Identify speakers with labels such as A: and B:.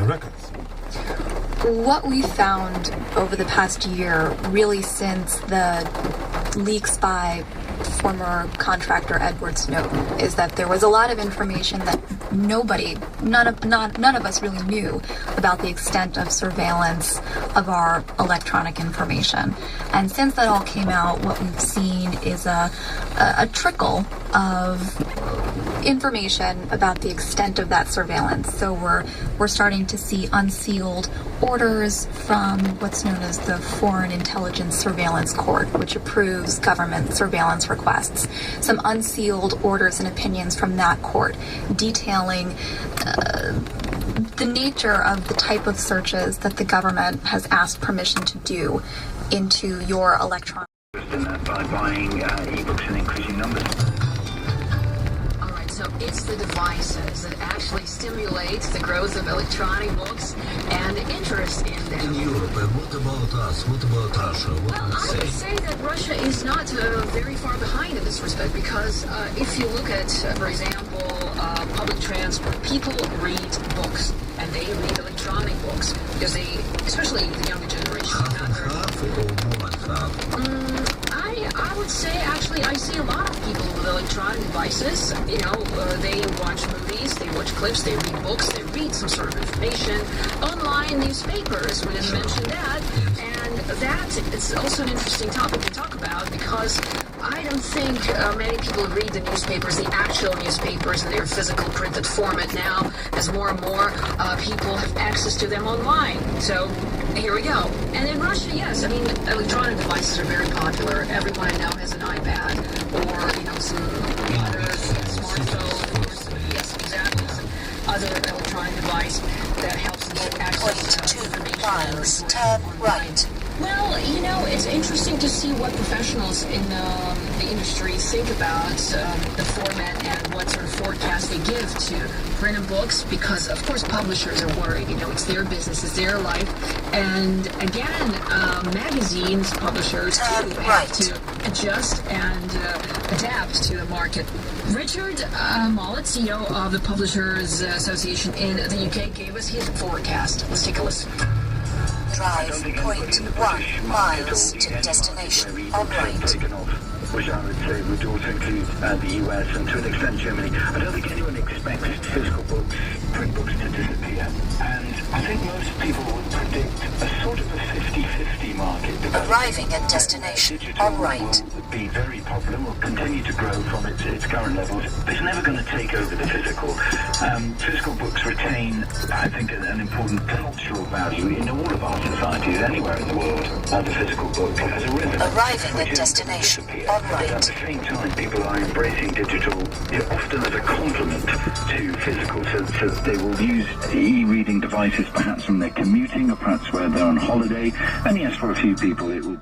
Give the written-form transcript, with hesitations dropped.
A: records.
B: What we found over the past year, really since the leaks by former contractor Edward Snowden, is that there was a lot of information that none of us really knew about the extent of surveillance of our electronic information. And since that all came out, what we've seen is a trickle of information about the extent of that surveillance. So we're starting to see unsealed orders from what's known as the Foreign Intelligence Surveillance Court, which approves government surveillance requests. Some unsealed orders and opinions from that court detailing the nature of the type of searches that the government has asked permission to do into your electronic.
C: By buying e-books in increasing numbers.
D: So it's the devices that actually stimulate the growth of electronic books and interest in them.
E: In Europe, and what about us? What about Russia? What
D: I would say that Russia is not very far behind in this respect, because if you look at, for example, public transport, people read books, and they read electronic books, because they, especially the younger generation,
E: half or more than half?
D: I would say, actually, I see a lot of people with electronic devices. You know, they watch movies, they watch clips, they read books, they read some sort of information. Online newspapers, we didn't mention that. And that is also an interesting topic to talk about, because I don't think many people read the newspapers, the actual newspapers in their physical printed format now, as more and more people have access to them online. So here we go. And in Russia, yes, I mean, electronic devices are very popular. Everyone I know has an iPad or, you know, some other smartphone or yes, exactly, some other electronic device that helps them to access information.
F: 2 miles, turn right.
D: Well, you know, it's interesting to see what professionals in the industry think about the format and what sort of forecast they give to printed books, because, of course, publishers are worried. You know, it's their business, it's their life. And, again, magazines, publishers, too, have to adjust and adapt to the market. Richard Mollett, CEO of the Publishers Association in the UK, gave us his forecast. Let's take a listen.
F: Drive 0.1 miles to destination on right.
C: Which I would say would also include the US and to an extent Germany. I don't think anyone expects physical books, print books to disappear. And I think most people would predict a sort of a 50-50 market development.
F: Arriving at destination on right.
C: Will be very popular, will continue to grow from its current levels. It's never going to take over the physical. Physical books retain, I think, an important cultural value in all of our societies, anywhere in the world. The physical book has arisen.
F: Arriving at destination on right.
C: But at the same time, people are embracing digital, often as a complement to physical. So they will use e-reading devices perhaps when they're commuting or perhaps where they're on holiday. And yes, for a few people it will be